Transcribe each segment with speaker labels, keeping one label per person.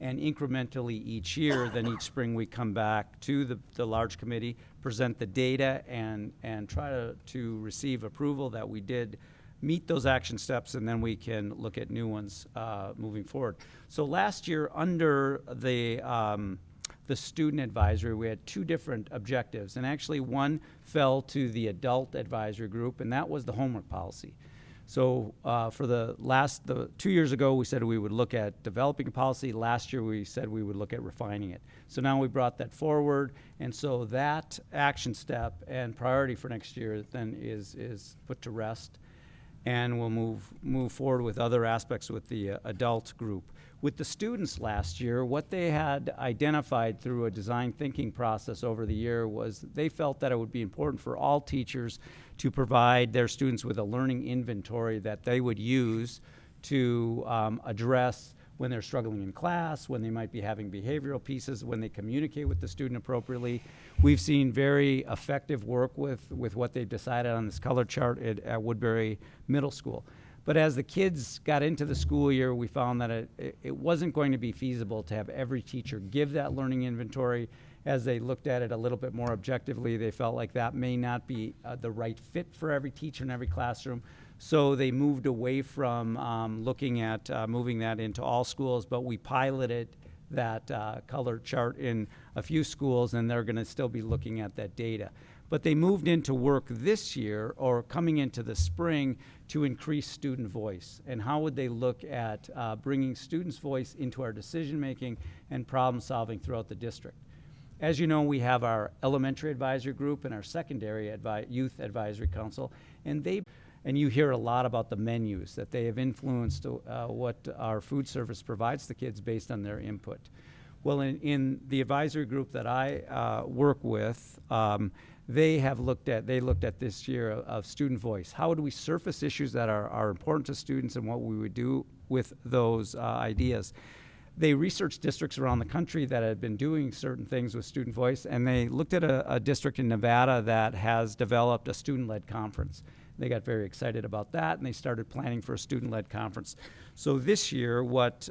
Speaker 1: and incrementally each year, then each spring we come back to the large committee, present the data, and try to receive approval that we did meet those action steps, and then we can look at new ones moving forward. So last year, under the student advisory, we had two different objectives, and actually one fell to the adult advisory group, and that was the homework policy. So for the 2 years ago, we said we would look at developing a policy. Last year, we said we would look at refining it. So now we brought that forward, and so that action step and priority for next year then is put to rest, and we'll move forward with other aspects with the adult group. With the students last year, what they had identified through a design thinking process over the year was they felt that it would be important for all teachers to provide their students with a learning inventory that they would use to address when they're struggling in class, when they might be having behavioral pieces, when they communicate with the student appropriately. We've seen very effective work with what they've decided on this color chart at Woodbury Middle School. But as the kids got into the school year, we found that it wasn't going to be feasible to have every teacher give that learning inventory. As they looked at it a little bit more objectively, they felt like that may not be the right fit for every teacher in every classroom. So they moved away from looking at moving that into all schools, but we piloted that color chart in a few schools, and they're going to still be looking at that data. But they moved into work this year, or coming into the spring, to increase student voice. And how would they look at bringing students' voice into our decision-making and problem-solving throughout the district? As you know, we have our elementary advisory group and our secondary youth advisory council, and you hear a lot about the menus, that they have influenced what our food service provides to kids based on their input. Well, in the advisory group that I work with, they looked at this year of student voice. How do we surface issues that are important to students, and what we would do with those ideas? They researched districts around the country that had been doing certain things with student voice, and they looked at a district in Nevada that has developed a student-led conference. They got very excited about that, and they started planning for a student-led conference. So this year, what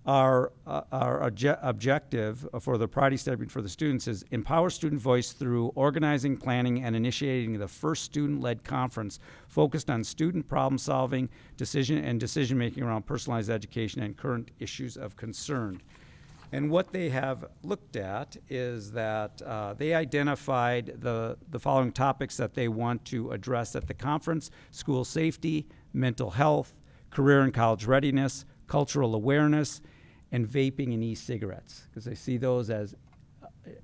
Speaker 1: our objective for the priority statement for the students is empower student voice through organizing, planning, and initiating the first student-led conference focused on student problem-solving, decision-making around personalized education and current issues of concern. And what they have looked at is that they identified the following topics that they want to address at the conference: school safety, mental health, career and college readiness, cultural awareness, and vaping and e-cigarettes, because they see those as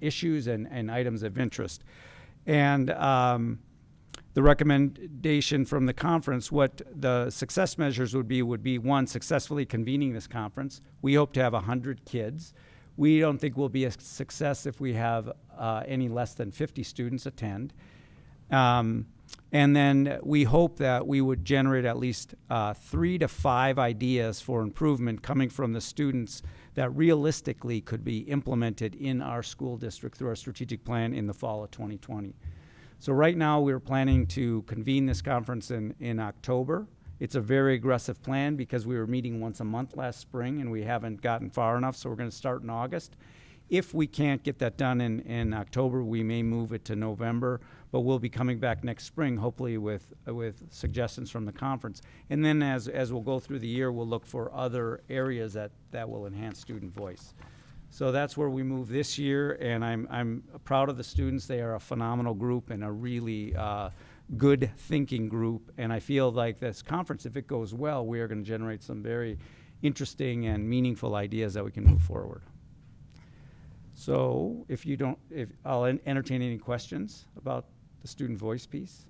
Speaker 1: issues and items of interest. And the recommendation from the conference, what the success measures would be one, successfully convening this conference. We hope to have 100 kids. We don't think we'll be a success if we have any less than 50 students attend. And then we hope that we would generate at least 3 to 5 ideas for improvement coming from the students that realistically could be implemented in our school district through our strategic plan in the fall of 2020. So right now we're planning to convene this conference in October. It's a very aggressive plan because we were meeting once a month last spring and we haven't gotten far enough, so we're going to start in August. If we can't get that done in October, we may move it to November, but we'll be coming back next spring, hopefully with suggestions from the conference. And then as we'll go through the year, we'll look for other areas that will enhance student voice. So that's where we move this year, and I'm proud of the students. They are a phenomenal group and a really good thinking group, and I feel like this conference, if it goes well, we are going to generate some very interesting and meaningful ideas that we can move forward. So if I'll entertain any questions about the student voice piece.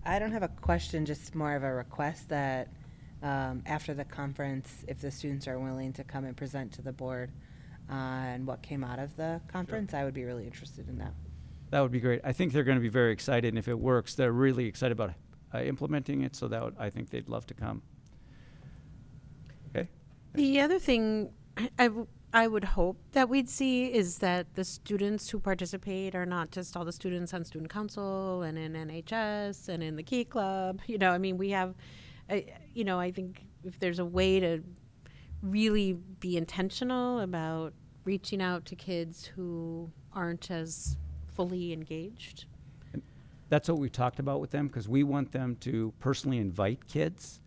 Speaker 2: I don't have a question, just more of a request that after the conference, if the students are willing to come and present to the board on what came out of the conference, sure. I would be really interested in that.
Speaker 1: That would be great. I think they're going to be very excited, and if it works, they're really excited about implementing it, so I think they'd love to come. Okay?
Speaker 3: The other thing I would hope that we'd see is that the students who participate are not just all the students on student council and in NHS and in the Key Club. We have, I think if there's a way to really be intentional about reaching out to kids who aren't as fully engaged.
Speaker 1: That's what we talked about with them, because we want them to personally invite kids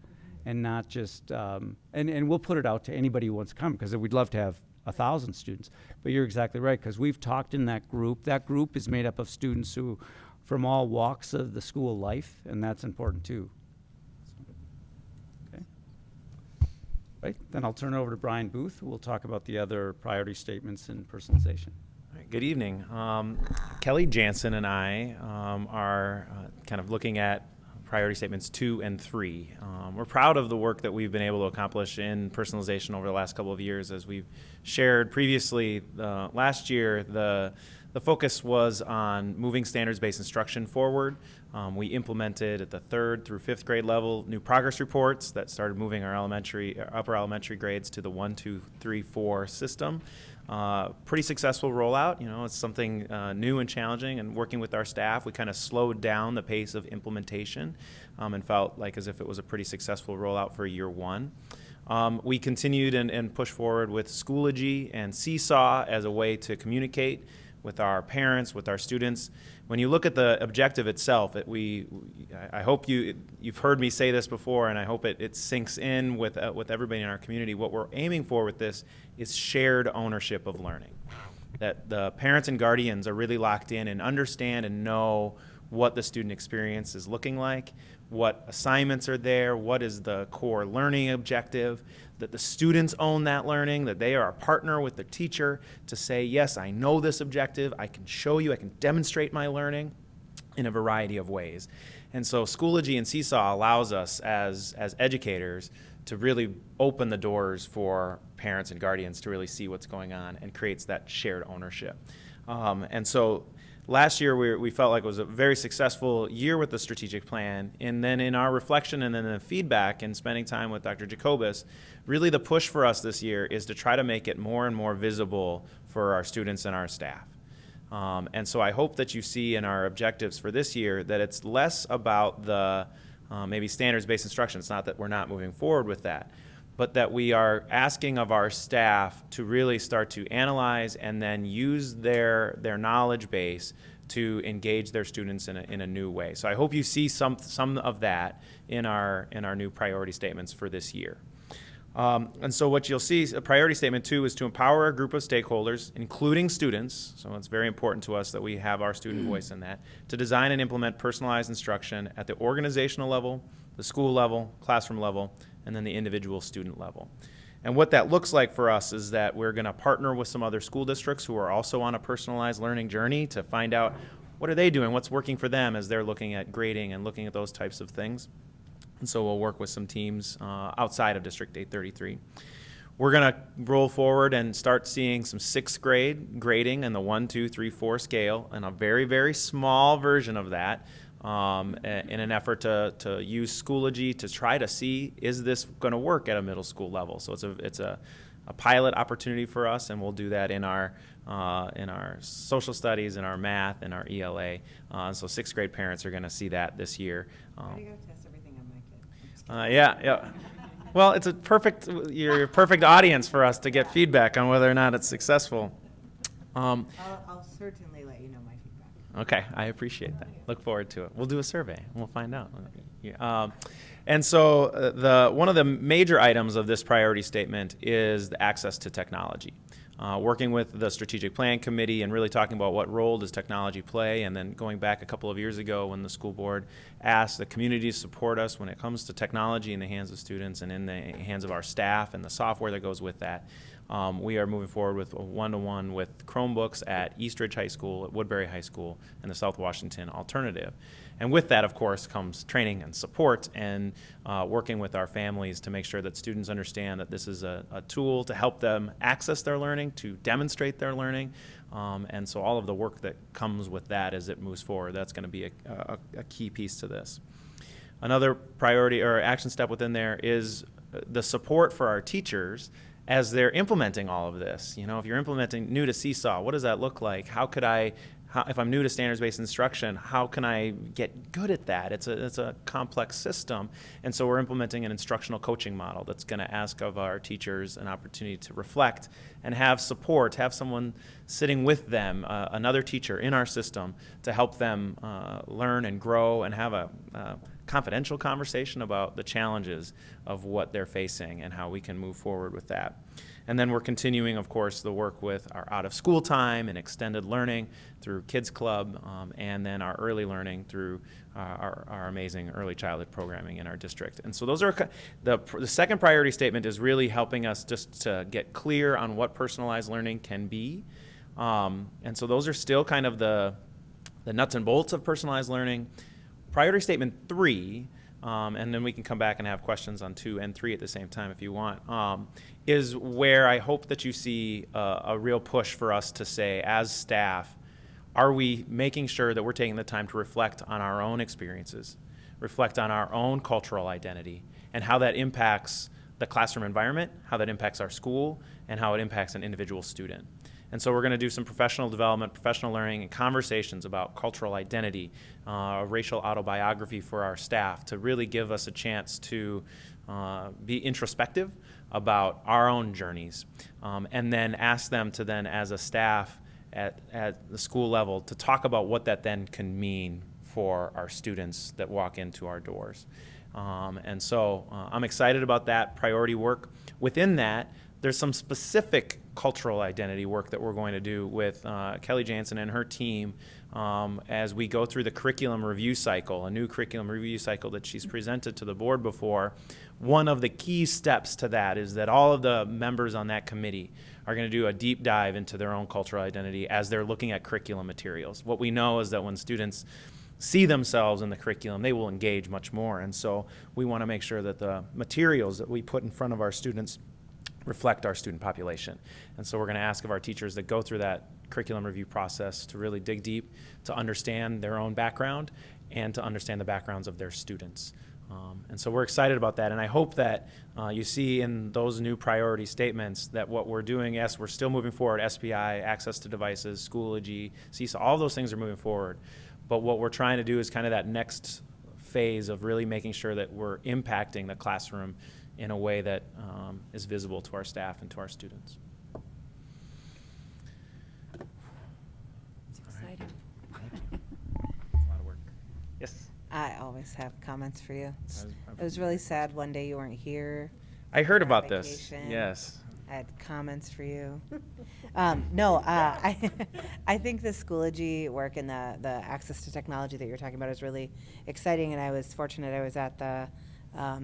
Speaker 1: and not just, and we'll put it out to anybody who wants to come, because we'd love to have 1,000 students. But you're exactly right, because we've talked in that group. That group is made up of students who, from all walks of the school life, and that's important too. Okay. Right, then I'll turn it over to Brian Booth, who will talk about the other priority statements and personalization.
Speaker 4: All right, good evening. Kelly Jansen and I are kind of looking at priority statements 2 and 3. We're proud of the work that we've been able to accomplish in personalization over the last couple of years. As we've shared previously, last year the focus was on moving standards-based instruction forward. We implemented at the 3rd through 5th grade level new progress reports that started moving our upper elementary grades to the 1, 2, 3, 4 system. Pretty successful rollout. You know, it's something new and challenging, and working with our staff, we kind of slowed down the pace of implementation and felt like as if it was a pretty successful rollout for year 1. We continued and pushed forward with Schoology and Seesaw as a way to communicate with our parents, with our students. When you look at the objective itself, I hope you've heard me say this before, and I hope it sinks in with everybody in our community. What we're aiming for with this is shared ownership of learning. That the parents and guardians are really locked in and understand and know what the student experience is looking like, what assignments are there, what is the core learning objective, that the students own that learning, that they are a partner with the teacher to say, yes, I know this objective, I can show you, I can demonstrate my learning in a variety of ways. And so Schoology and Seesaw allows us as educators to really open the doors for parents and guardians to really see what's going on, and creates that shared ownership. And so last year we felt like it was a very successful year with the strategic plan, and then in our reflection and then the feedback and spending time with Dr. Jacobus, really the push for us this year is to try to make it more and more visible for our students and our staff. And so I hope that you see in our objectives for this year that it's less about the maybe standards-based instruction. It's not that we're not moving forward with that, but that we are asking of our staff to really start to analyze and then use their knowledge base to engage their students in a new way. So I hope you see some of that in our new priority statements for this year. And so what you'll see, priority statement 2 is to empower a group of stakeholders, including students, so it's very important to us that we have our student voice in that, to design and implement personalized instruction at the organizational level, the school level, classroom level, and then the individual student level. And what that looks like for us is that we're going to partner with some other school districts who are also on a personalized learning journey to find out what are they doing, what's working for them as they're looking at grading and looking at those types of things. And so we'll work with some teams outside of District 833. We're going to roll forward and start seeing some 6th grade grading in the 1, 2, 3, 4 scale, and a very, very small version of that in an effort to use Schoology to try to see, is this going to work at a middle school level? So it's a pilot opportunity for us, and we'll do that in our social studies, in our math, and our ELA. So 6th grade parents are going to see that this year.
Speaker 2: Test everything on my kid.
Speaker 4: Yeah. Well, it's you're a perfect audience for us to get feedback on whether or not it's successful.
Speaker 2: I'll certainly let you know my feedback.
Speaker 4: Okay, I appreciate that. Look forward to it. We'll do a survey, and we'll find out. And so one of the major items of this priority statement is the access to technology. Working with the Strategic Plan Committee and really talking about what role does technology play, and then going back a couple of years ago when the school board asked the community to support us when it comes to technology in the hands of students and in the hands of our staff and the software that goes with that. We are moving forward with a one-to-one with Chromebooks at Eastridge High School, at Woodbury High School, and the South Washington Alternative. And with that, of course, comes training and support and working with our families to make sure that students understand that this is a tool to help them access their learning, to demonstrate their learning. And so all of the work that comes with that as it moves forward, that's going to be a key piece to this. Another priority or action step within there is the support for our teachers as they're implementing all of this. You know, if you're implementing new to Seesaw, what does that look like? How could I if I'm new to standards-based instruction, how can I get good at that? It's a complex system. And so we're implementing an instructional coaching model that's going to ask of our teachers an opportunity to reflect and have support, have someone sitting with them, another teacher in our system, to help them learn and grow and have a confidential conversation about the challenges of what they're facing and how we can move forward with that. And then we're continuing, of course, the work with our out-of-school time and extended learning through Kids Club, and then our early learning through our amazing early childhood programming in our district. And so those are the second priority statement is really helping us just to get clear on what personalized learning can be. And so those are still kind of the nuts and bolts of personalized learning. Priority statement 3, and then we can come back and have questions on 2 and 3 at the same time if you want, is where I hope that you see a real push for us to say, as staff, are we making sure that we're taking the time to reflect on our own experiences, reflect on our own cultural identity, and how that impacts the classroom environment, how that impacts our school, and how it impacts an individual student. And so we're going to do some professional development, professional learning, and conversations about cultural identity, racial autobiography for our staff, to really give us a chance to be introspective about our own journeys, and then ask them to then, as a staff at the school level, to talk about what that then can mean for our students that walk into our doors. And so I'm excited about that priority work. Within that, there's some specific cultural identity work that we're going to do with Kelly Jansen and her team as we go through the curriculum review cycle, a new curriculum review cycle that she's presented to the board before. One of the key steps to that is that all of the members on that committee are going to do a deep dive into their own cultural identity as they're looking at curriculum materials. What we know is that when students see themselves in the curriculum, they will engage much more. And so we want to make sure that the materials that we put in front of our students reflect our student population. And so we're going to ask of our teachers that go through that curriculum review process to really dig deep, to understand their own background and to understand the backgrounds of their students. And so we're excited about that. And I hope that you see in those new priority statements that what we're doing, yes, we're still moving forward, SPI, access to devices, Schoology, CISA, all those things are moving forward. But what we're trying to do is kind of that next phase of really making sure that we're impacting the classroom in a way that is visible to our staff and to our students.
Speaker 3: It's exciting.
Speaker 4: Thank you. It's a lot of work. Yes?
Speaker 2: I always have comments for you. It was really sad one day you weren't here.
Speaker 4: I heard
Speaker 2: on
Speaker 4: about this.
Speaker 2: vacation.
Speaker 4: Yes.
Speaker 2: I had comments for you. I think the Schoology work and the access to technology that you're talking about is really exciting, and I was fortunate I was at the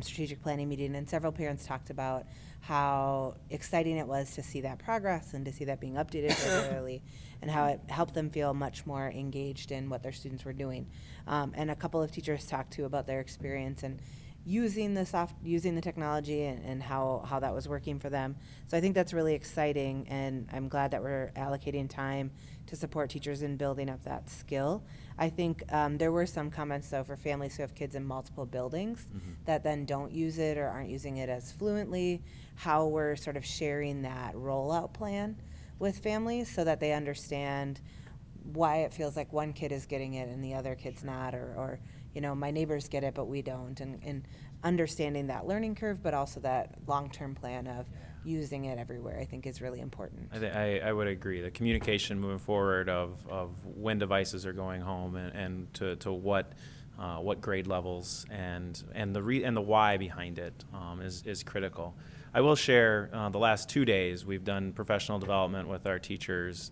Speaker 2: strategic planning meeting, and several parents talked about how exciting it was to see that progress and to see that being updated regularly, and how it helped them feel much more engaged in what their students were doing. And a couple of teachers talked too about their experience and using the technology and how that was working for them. So I think that's really exciting, and I'm glad that we're allocating time to support teachers in building up that skill. I think there were some comments, though, for families who have kids in multiple buildings that then don't use it or aren't using it as fluently, how we're sort of sharing that rollout plan with families so that they understand why it feels like one kid is getting it and the other kid's not, or you know, my neighbors get it but we don't, and understanding that learning curve, but also that long-term plan of using it everywhere, I think is really important.
Speaker 4: I would agree. The communication moving forward of when devices are going home and to what grade levels and the why behind it is critical. I will share the last 2 days we've done professional development with our teachers.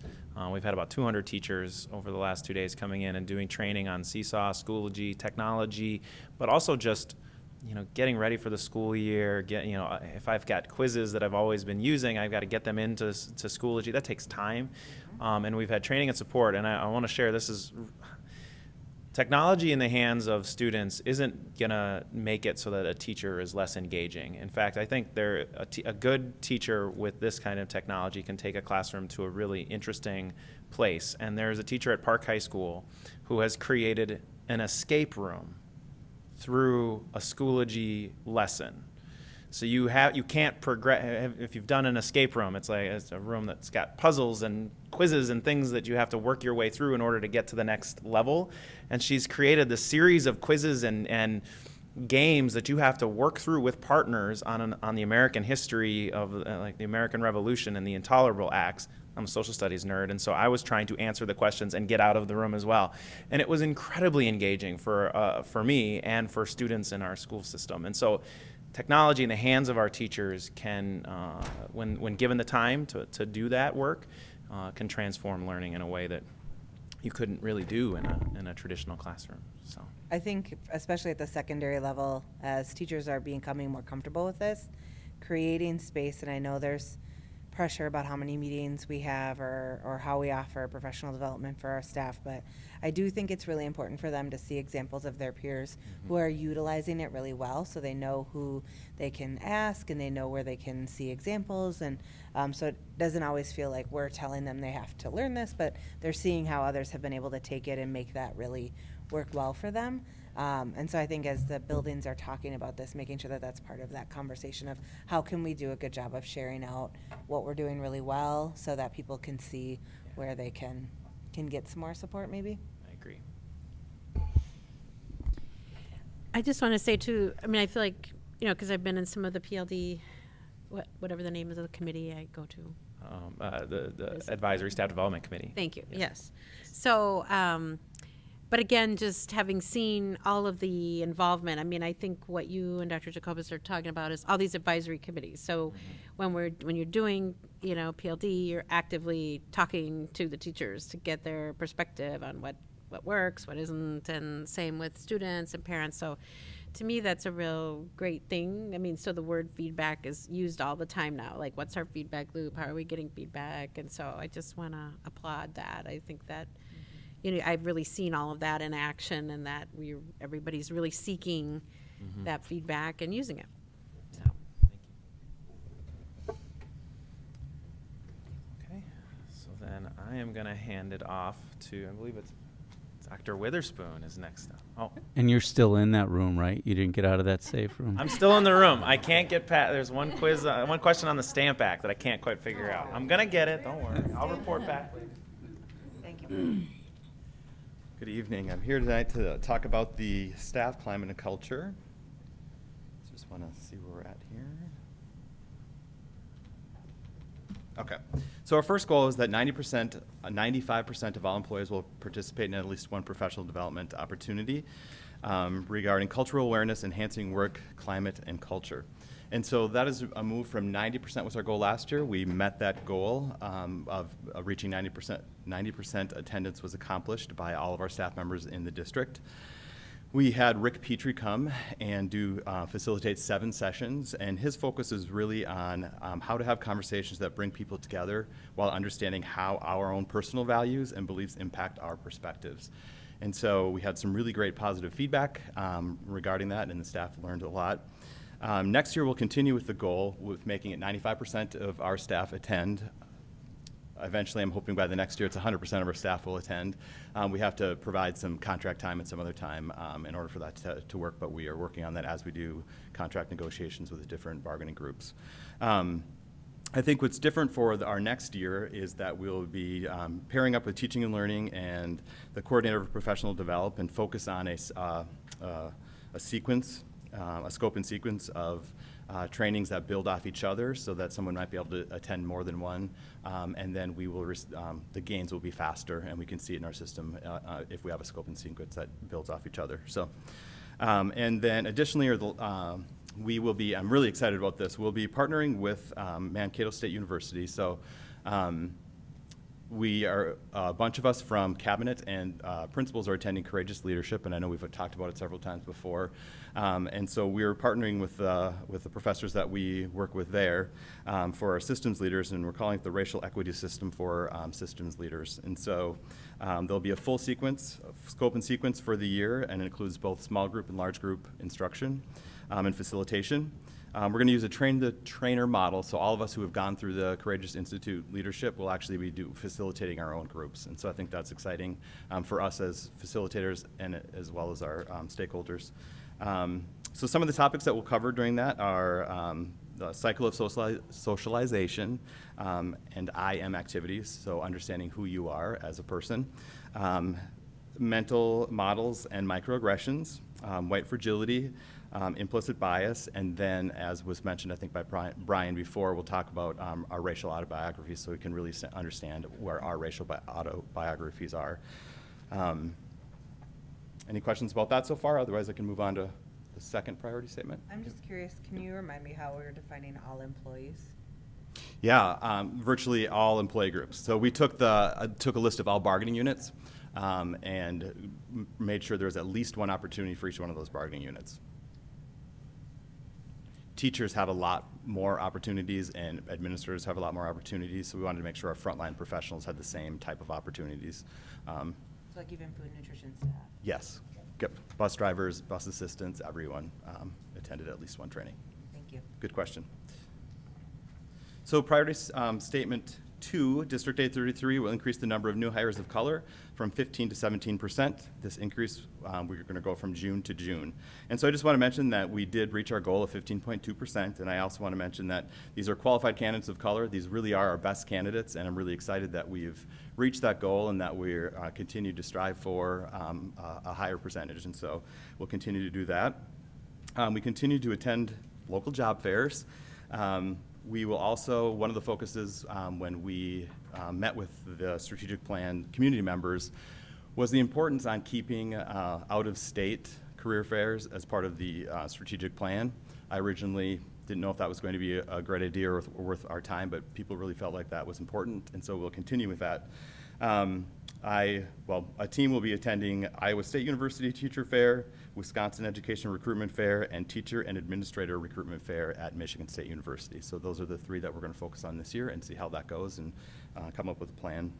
Speaker 4: We've had about 200 teachers over the last 2 days coming in and doing training on Seesaw, Schoology, technology, but also just getting ready for the school year. If I've got quizzes that I've always been using, I've got to get them into Schoology. That takes time, and we've had training and support. And I want to share, this is technology in the hands of students isn't gonna make it so that a teacher is less engaging. In fact, I think a good teacher with this kind of technology can take a classroom to a really interesting place. And there's a teacher at Park High School who has created an escape room through a Schoology lesson. So you can't progress. If you've done an escape room, it's a room that's got puzzles and quizzes and things that you have to work your way through in order to get to the next level. And she's created this series of quizzes and games that you have to work through with partners on the American history of like the American Revolution and the Intolerable Acts. I'm a social studies nerd, and so I was trying to answer the questions and get out of the room as well. And it was incredibly engaging for me and for students in our school system. And so technology in the hands of our teachers can, when given the time to do that work, can transform learning in a way that you couldn't really do in a traditional classroom. So
Speaker 2: I think, especially at the secondary level, as teachers are becoming more comfortable with this, creating space, and I know there's pressure about how many meetings we have or how we offer professional development for our staff, but I do think it's really important for them to see examples of their peers who are utilizing it really well, so they know who they can ask and they know where they can see examples, and so it doesn't always feel like we're telling them they have to learn this, but they're seeing how others have been able to take it and make that really work well for them. And so I think as the buildings are talking about this, making sure that that's part of that conversation of how can we do a good job of sharing out what we're doing really well so that people can see where they can get some more support maybe.
Speaker 4: I agree.
Speaker 3: I just want to say too, I mean, I feel like, because I've been in some of the PLD, whatever the name of the committee I go to.
Speaker 4: The Advisory Staff Development Committee.
Speaker 3: Thank you, yes. So, but again, just having seen all of the involvement, I mean, I think what you and Dr. Jacobus are talking about is all these advisory committees. So when you're doing, PLD, you're actively talking to the teachers to get their perspective on what works, what isn't, and same with students and parents. So to me, that's a real great thing. I mean, so the word feedback is used all the time now. Like, what's our feedback loop? How are we getting feedback? And so I just want to applaud that. I think that I've really seen all of that in action, and that everybody's really seeking that feedback and using it. So.
Speaker 4: Thank you. Okay, so then I am going to hand it off to, I believe it's Dr. Witherspoon is next up. Oh,
Speaker 1: And you're still in that room, right? You didn't get out of that safe room?
Speaker 4: I'm still in the room. I can't get past. There's one question on the Stamp Act that I can't quite figure out. I'm going to get it. Don't worry. I'll report back later.
Speaker 2: Thank you.
Speaker 5: Good evening. I'm here tonight to talk about the staff climate and culture. Just want to see where we're at here. Okay. So our first goal is that 95% of all employees will participate in at least one professional development opportunity regarding cultural awareness, enhancing work, climate, and culture. And so that is a move from 90% was our goal last year. We met that goal of reaching 90%. 90% attendance was accomplished by all of our staff members in the district. We had Rick Petrie come and facilitate 7 sessions, and his focus is really on how to have conversations that bring people together while understanding how our own personal values and beliefs impact our perspectives. And so we had some really great positive feedback regarding that, and the staff learned a lot. Next year, we'll continue with the goal with making it 95% of our staff attend. Eventually, I'm hoping by the next year, it's 100% of our staff will attend. We have to provide some contract time and some other time in order for that to work, but we are working on that as we do contract negotiations with the different bargaining groups. I think what's different for our next year is that we'll be pairing up with teaching and learning and the coordinator of professional development and focus on a sequence, a scope and sequence of trainings that build off each other so that someone might be able to attend more than one, and then we will the gains will be faster, and we can see it in our system if we have a scope and sequence that builds off each other. So, and then additionally, we will be, I'm really excited about this, we'll be partnering with Mankato State University. So we are, a bunch of us from cabinet and principals are attending Courageous Leadership, and I know we've talked about it several times before. And so we're partnering with the professors that we work with there for our systems leaders, and we're calling it the Racial Equity System for Systems Leaders. And so there'll be a full sequence, scope and sequence for the year, and it includes both small group and large group instruction and facilitation. We're going to use a train-the-trainer model, so all of us who have gone through the Courageous Institute leadership will actually be facilitating our own groups. And so I think that's exciting for us as facilitators and as well as our stakeholders. So some of the topics that we'll cover during that are the cycle of socialization and I am activities, so understanding who you are as a person, mental models and microaggressions, white fragility, implicit bias, and then, as was mentioned, I think by Brian before, we'll talk about our racial autobiographies so we can really understand where our racial autobiographies are. Any questions about that so far? Otherwise, I can move on to the second priority statement.
Speaker 2: I'm just curious, can you remind me how we're defining all employees?
Speaker 5: Yeah, virtually all employee groups. So we took a list of all bargaining units and made sure there was at least one opportunity for each one of those bargaining units. Teachers have a lot more opportunities and administrators have a lot more opportunities, so we wanted to make sure our frontline professionals had the same type of opportunities.
Speaker 2: So like even food nutrition staff?
Speaker 5: Yes. Yep. Bus drivers, bus assistants, everyone attended at least one training.
Speaker 2: Thank you.
Speaker 5: Good question. So priority statement 2, District 833 will increase the number of new hires of color from 15 to 17%. This increase, we're going to go from June to June. And so I just want to mention that we did reach our goal of 15.2%, and I also want to mention that these are qualified candidates of color. These really are our best candidates, and I'm really excited that we've reached that goal and that we're continue to strive for a higher percentage, and so we'll continue to do that. We continue to attend local job fairs. We will also, one of the focuses when we met with the strategic plan community members was the importance on keeping out-of-state career fairs as part of the strategic plan. I originally didn't know if that was going to be a great idea or worth our time, but people really felt like that was important, and so we'll continue with that. A team will be attending Iowa State University Teacher Fair, Wisconsin Education Recruitment Fair, and Teacher and Administrator Recruitment Fair at Michigan State University. So those are the 3 that we're going to focus on this year and see how that goes and come up with a plan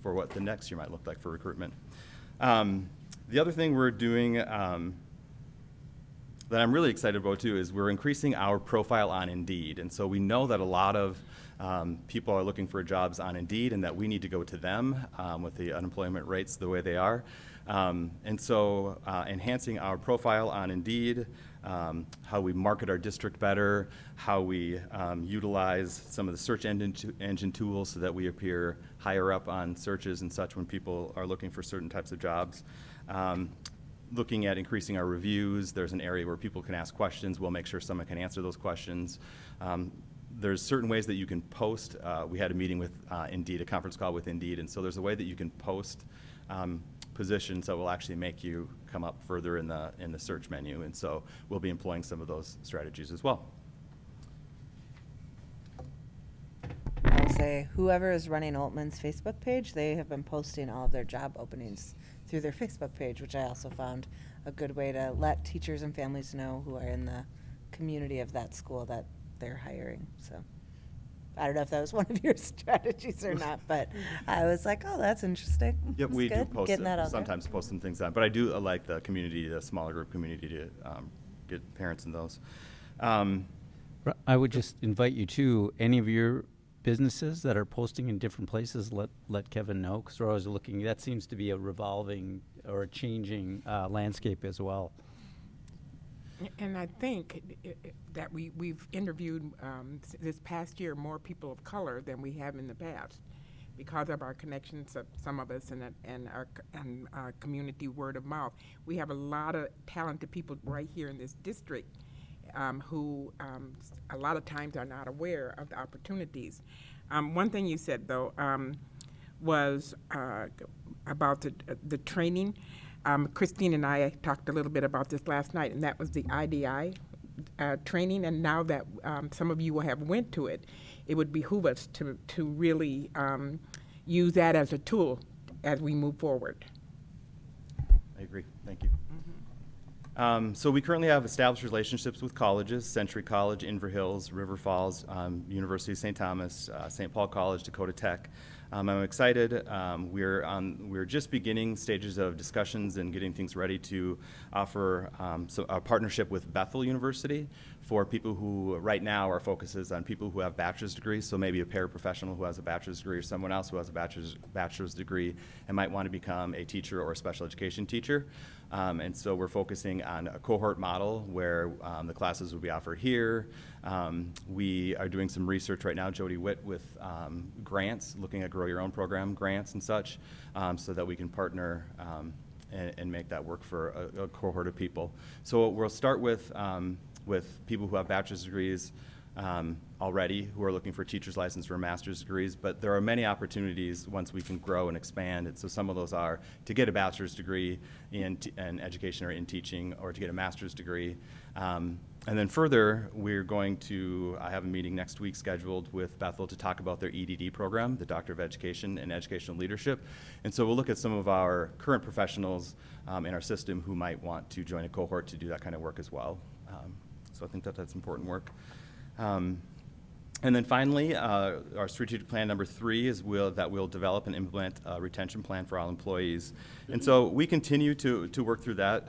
Speaker 5: for what the next year might look like for recruitment. The other thing we're doing that I'm really excited about too is we're increasing our profile on Indeed. And so we know that a lot of people are looking for jobs on Indeed and that we need to go to them with the unemployment rates the way they are. And so enhancing our profile on Indeed, how we market our district better, how we utilize some of the search engine tools so that we appear higher up on searches and such when people are looking for certain types of jobs. Looking at increasing our reviews. There's an area where people can ask questions. We'll make sure someone can answer those questions. There's certain ways that you can post. We had a meeting with Indeed, a conference call with Indeed, and so there's a way that you can post positions that will actually make you come up further in the search menu, and so we'll be employing some of those strategies as well.
Speaker 2: I'll say whoever is running Altman's Facebook page, they have been posting all of their job openings through their Facebook page, which I also found a good way to let teachers and families know who are in the community of that school that they're hiring. So I don't know if that was one of your strategies or not, but I was like, oh, that's interesting.
Speaker 5: Yep,
Speaker 2: That's
Speaker 5: we do
Speaker 2: good.
Speaker 5: post
Speaker 2: Getting that out there.
Speaker 5: sometimes post some things on, but I do like the community, the smaller group community to get parents in those.
Speaker 1: I would just invite you to any of your businesses that are posting in different places, let Kevin know, because we're always looking. That seems to be a revolving or a changing landscape as well.
Speaker 6: And I think that we've interviewed this past year more people of color than we have in the past because of our connections, some of us, and our community word of mouth. We have a lot of talented people right here in this district who a lot of times are not aware of the opportunities. One thing you said, though, was about the training. Christine and I talked a little bit about this last night, and that was the IDI training. And now that some of you will have went to it, it would behoove us to really use that as a tool as we move forward.
Speaker 5: I agree. Thank you. So we currently have established relationships with colleges: Century College, Inver Hills, River Falls, University of St. Thomas, St. Paul College, Dakota Tech. I'm excited. We're just beginning stages of discussions and getting things ready to offer a partnership with Bethel University for people who, right now, our focus is on people who have bachelor's degrees, so maybe a paraprofessional who has a bachelor's degree or someone else who has a bachelor's degree and might want to become a teacher or a special education teacher. And so we're focusing on a cohort model where the classes will be offered here. We are doing some research right now, Jody Witt, with grants, looking at Grow Your Own program grants and such, so that we can partner and make that work for a cohort of people. So we'll start with people who have bachelor's degrees already, who are looking for teacher's license or master's degrees, but there are many opportunities once we can grow and expand. And so some of those are to get a bachelor's degree in education or in teaching, or to get a master's degree. And then further, I have a meeting next week scheduled with Bethel to talk about their EDD program, the Doctor of Education and Educational Leadership. And so we'll look at some of our current professionals in our system who might want to join a cohort to do that kind of work as well. So I think that that's important work. And then finally, our strategic plan number 3 is that we'll develop and implement a retention plan for all employees. And so we continue to work through that.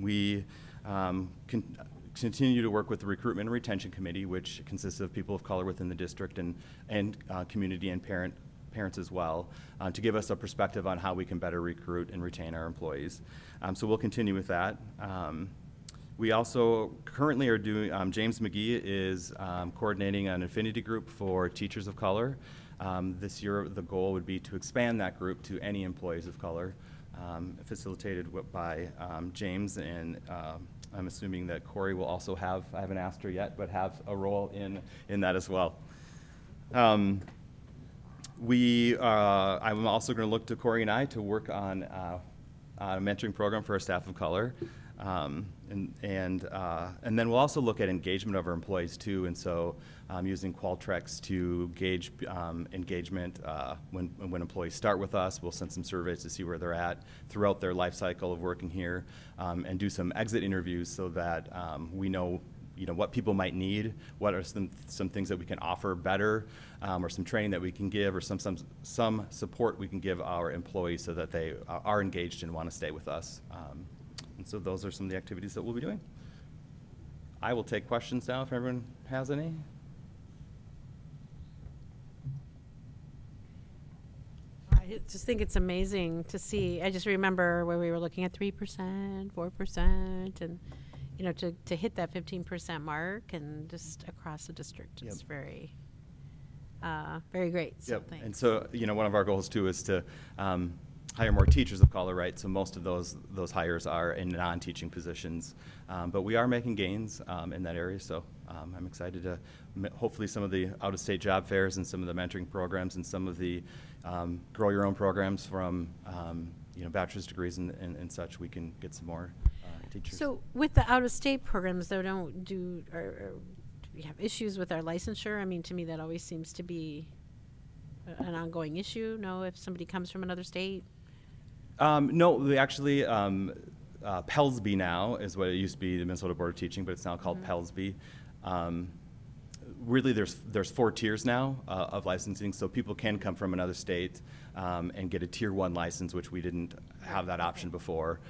Speaker 5: We continue to work with the Recruitment and Retention Committee, which consists of people of color within the district and community and parents as well, to give us a perspective on how we can better recruit and retain our employees. So we'll continue with that. We also currently are doing, James McGee is coordinating an affinity group for teachers of color. This year, the goal would be to expand that group to any employees of color, facilitated by James, and I'm assuming that Corey will also have, I haven't asked her yet, but have a role in that as well. I'm also going to look to Corey and I to work on a mentoring program for our staff of color. And then we'll also look at engagement of our employees too, and so using Qualtrics to gauge engagement when employees start with us. We'll send some surveys to see where they're at throughout their life cycle of working here, and do some exit interviews so that we know what people might need, what are some things that we can offer better, or some training that we can give, or some support we can give our employees so that they are engaged and want to stay with us. And so those are some of the activities that we'll be doing. I will take questions now if everyone has any.
Speaker 3: I just think it's amazing to see. I just remember where we were looking at 3%, 4%, and to hit that 15% mark, and just across the district is very great. So
Speaker 5: Yep.
Speaker 3: thanks.
Speaker 5: And so one of our goals too is to hire more teachers of color, right? So most of those hires are in non-teaching positions, but we are making gains in that area. So I'm excited to hopefully some of the out-of-state job fairs and some of the mentoring programs and some of the Grow Your Own programs from bachelor's degrees and such, we can get some more teachers.
Speaker 3: So with the out-of-state programs, though, do we have issues with our licensure? I mean, to me, that always seems to be an ongoing issue. No, if somebody comes from another state.
Speaker 5: No, we actually, PELSB now is what it used to be, the Minnesota Board of Teaching, but it's now called PELSB. Really, there's 4 tiers now of licensing, so people can come from another state and get a Tier 1 license, which we didn't have that option before,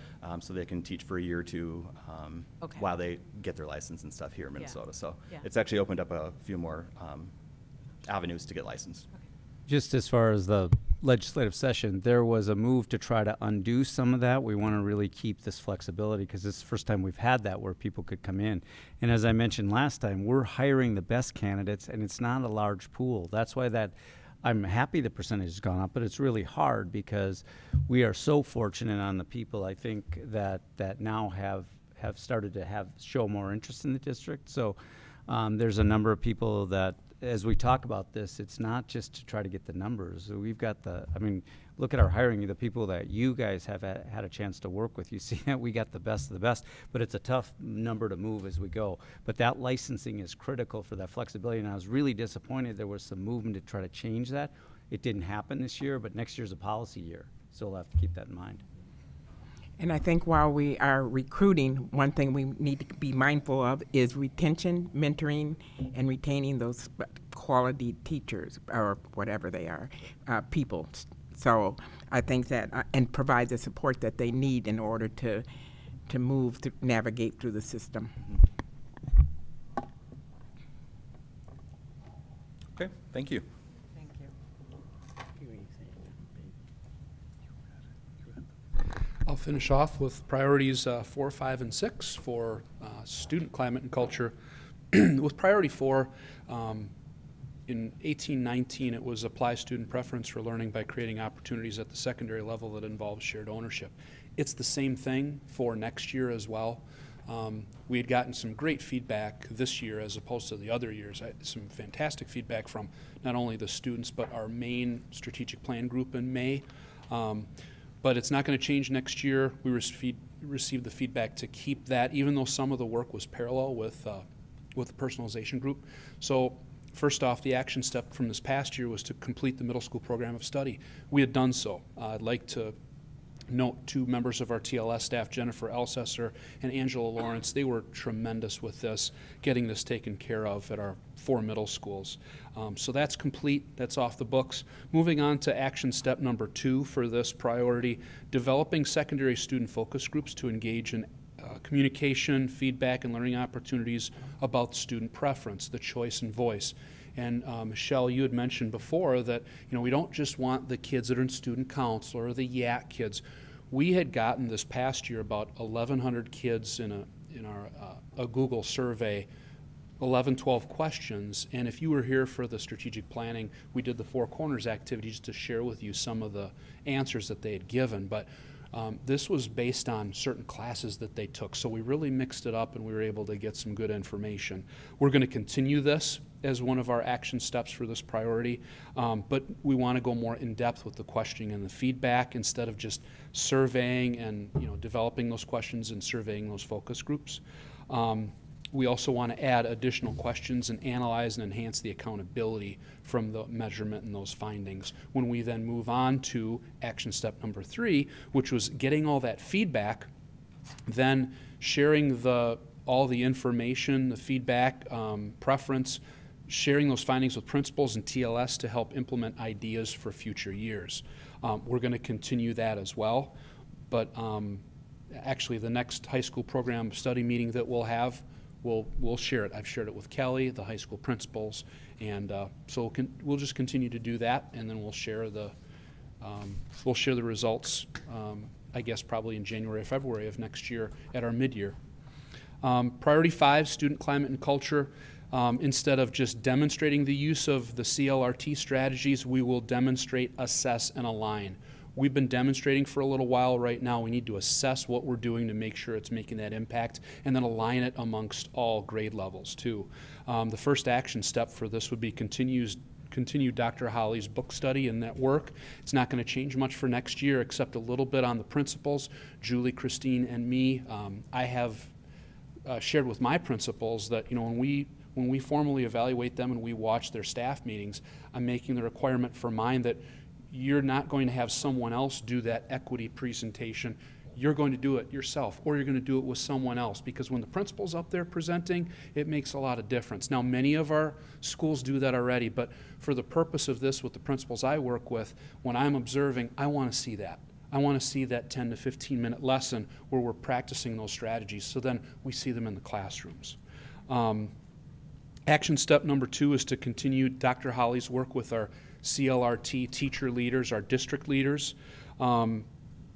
Speaker 5: so they can teach for a year or 2 while they get their license and stuff here in Minnesota. So it's actually opened up a few more avenues to get licensed.
Speaker 1: Just as far as the legislative session, there was a move to try to undo some of that. We want to really keep this flexibility because this is the first time we've had that where people could come in. And as I mentioned last time, we're hiring the best candidates, and it's not a large pool. That's why I'm happy the percentage has gone up, but it's really hard because we are so fortunate on the people, I think, that now have started to show more interest in the district. So there's a number of people that, as we talk about this, it's not just to try to get the numbers. We've got look at our hiring, the people that you guys have had a chance to work with. You see that we got the best of the best, but it's a tough number to move as we go. But that licensing is critical for that flexibility, and I was really disappointed there was some movement to try to change that. It didn't happen this year, but next year's a policy year, so we'll have to keep that in mind.
Speaker 6: And I think while we are recruiting, one thing we need to be mindful of is retention, mentoring, and retaining those quality teachers, or whatever they are, people. So I think that, and provide the support that they need in order to navigate through the system.
Speaker 5: Okay, thank you.
Speaker 2: Thank you.
Speaker 7: I'll finish off with priorities 4, 5, and 6 for student climate and culture. With priority 4, in 1819, it was apply student preference for learning by creating opportunities at the secondary level that involves shared ownership. It's the same thing for next year as well. We had gotten some great feedback this year as opposed to the other years. Some fantastic feedback from not only the students but our main strategic plan group in May. But it's not going to change next year. We received the feedback to keep that, even though some of the work was parallel with the personalization group. So first off, the action step from this past year was to complete the middle school program of study. We had done so. I'd like to note 2 members of our TLS staff, Jennifer Elsesser and Angela Lawrence. They were tremendous with this, getting this taken care of at our 4 middle schools. So that's complete. That's off the books. Moving on to action step number 2 for this priority, developing secondary student focus groups to engage in communication, feedback, and learning opportunities about student preference, the choice and voice. And Michelle, you had mentioned before that we don't just want the kids that are in student council or the YAC kids. We had gotten this past year about 1,100 kids in a Google survey, 11, 12 questions. And if you were here for the strategic planning, we did the 4 Corners activities to share with you some of the answers that they had given. But this was based on certain classes that they took. So we really mixed it up and we were able to get some good information. We're going to continue this as one of our action steps for this priority, but we want to go more in depth with the questioning and the feedback instead of just surveying and developing those questions and surveying those focus groups. We also want to add additional questions and analyze and enhance the accountability from the measurement and those findings. When we then move on to action step number 3, which was getting all that feedback, then sharing all the information, the feedback, preference, sharing those findings with principals and TLS to help implement ideas for future years. We're going to continue that as well, but actually the next high school program study meeting that we'll have, we'll share it. I've shared it with Kelly, the high school principals, and so we'll just continue to do that, and then we'll share the results. I guess probably in January or February of next year at our mid-year. Priority 5, student climate and culture. Instead of just demonstrating the use of the CLRT strategies, we will demonstrate, assess, and align. We've been demonstrating for a little while right now. We need to assess what we're doing to make sure it's making that impact and then align it amongst all grade levels too. The first action step for this would be continue Dr. Holly's book study and that work. It's not going to change much for next year except a little bit on the principals. Julie, Christine, and me, I have shared with my principals that when we formally evaluate them and we watch their staff meetings, I'm making the requirement for mine that you're not going to have someone else do that equity presentation. You're going to do it yourself, or you're going to do it with someone else, because when the principal's up there presenting, it makes a lot of difference. Now, many of our schools do that already, but for the purpose of this with the principals I work with, when I'm observing, I want to see that. I want to see that 10 to 15 minute lesson where we're practicing those strategies, so then we see them in the classrooms. Action step number 2 is to continue Dr. Holly's work with our CLRT teacher leaders, our district leaders.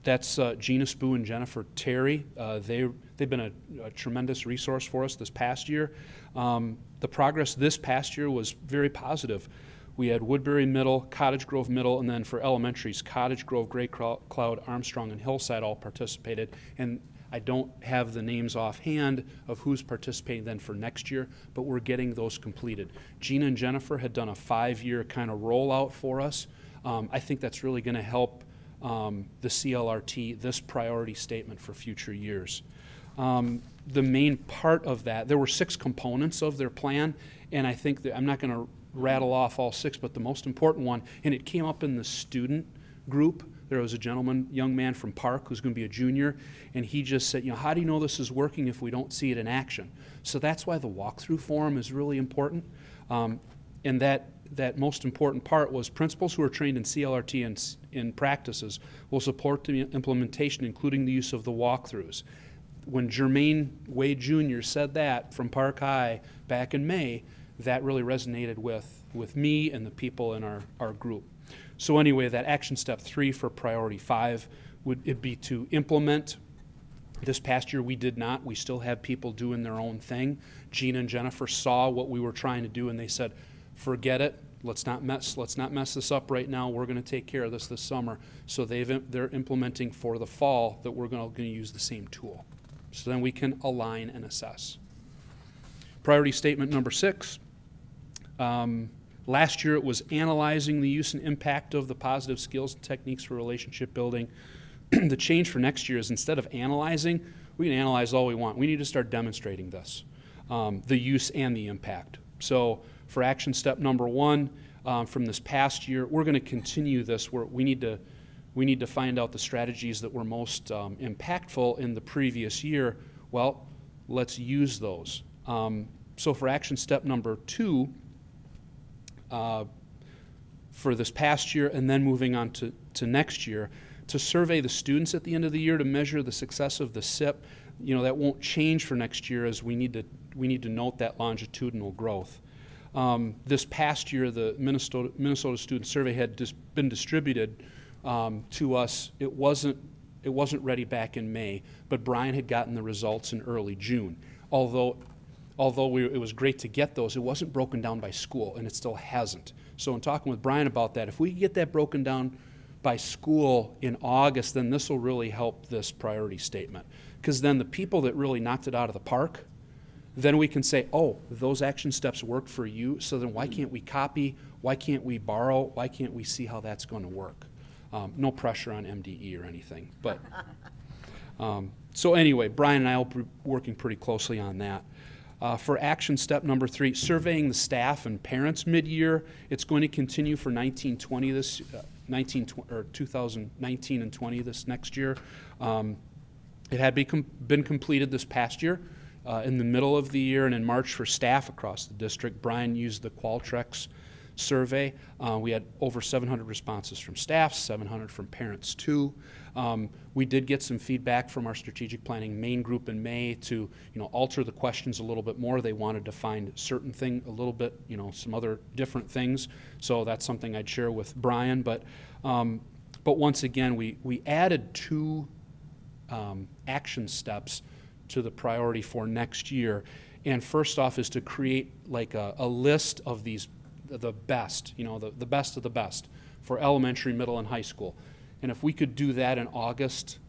Speaker 7: That's Gina Spoo and Jennifer Terry. They've been a tremendous resource for us this past year. The progress this past year was very positive. We had Woodbury Middle, Cottage Grove Middle, and then for elementaries, Cottage Grove, Gray Cloud, Armstrong, and Hillside all participated. And I don't have the names offhand of who's participating then for next year, but we're getting those completed. Gina and Jennifer had done a 5-year kind of rollout for us. I think that's really going to help the CLRT, this priority statement for future years. The main part of that, there were 6 components of their plan, and I think that I'm not going to rattle off all 6, but the most important one, and it came up in the student group. There was a gentleman, young man from Park, who's going to be a junior, and he just said, how do you know this is working if we don't see it in action? So that's why the walkthrough forum is really important. And that most important part was principals who are trained in CLRT and in practices will support the implementation, including the use of the walkthroughs. When Jermaine Wade Jr. said that from Park High back in May, that really resonated with with me and the people in our group. So anyway, that action step 3 for priority 5 would it be to implement. This past year we did not. We still had people doing their own thing. Gina and Jennifer saw what we were trying to do and they said, forget it. Let's not mess this up right now. We're going to take care of this summer. So they're implementing for the fall that we're going to use the same tool. So then we can align and assess. Priority statement number 6. Last year it was analyzing the use and impact of the positive skills and techniques for relationship building. The change for next year is instead of analyzing, we can analyze all we want. We need to start demonstrating this, the use and the impact. So for action step number 1, from this past year, we're going to continue this where we need to find out the strategies that were most impactful in the previous year. Well, let's use those. So for action step number 2, for this past year and then moving on to next year, to survey the students at the end of the year to measure the success of the SIP. That won't change for next year as we need to note that longitudinal growth. This past year, the Minnesota Student Survey had been distributed to us. It wasn't ready back in May, but Brian had gotten the results in early June. Although it was great to get those, it wasn't broken down by school, and it still hasn't. So in talking with Brian about that, if we could get that broken down by school in August, then this will really help this priority statement. Because then the people that really knocked it out of the park, then we can say, oh, those action steps worked for you, so then why can't we copy? Why can't we borrow? Why can't we see how that's going to work? No pressure on MDE or anything. But so anyway, Brian and I will be working pretty closely on that. For action step number 3, surveying the staff and parents mid-year. It's going to continue for 2019 and 20 this next year. It had been completed this past year in the middle of the year and in March for staff across the district. Brian used the Qualtrics survey. We had over 700 responses from staff, 700 from parents too. We did get some feedback from our strategic planning main group in May to alter the questions a little bit more. They wanted to find certain thing a little bit, some other different things. So that's something I'd share with Brian. But once again, we added 2 action steps to the priority for next year. And first off is to create like a list of these, the best, the best of the best for elementary, middle, and high school. And if we could do that in August,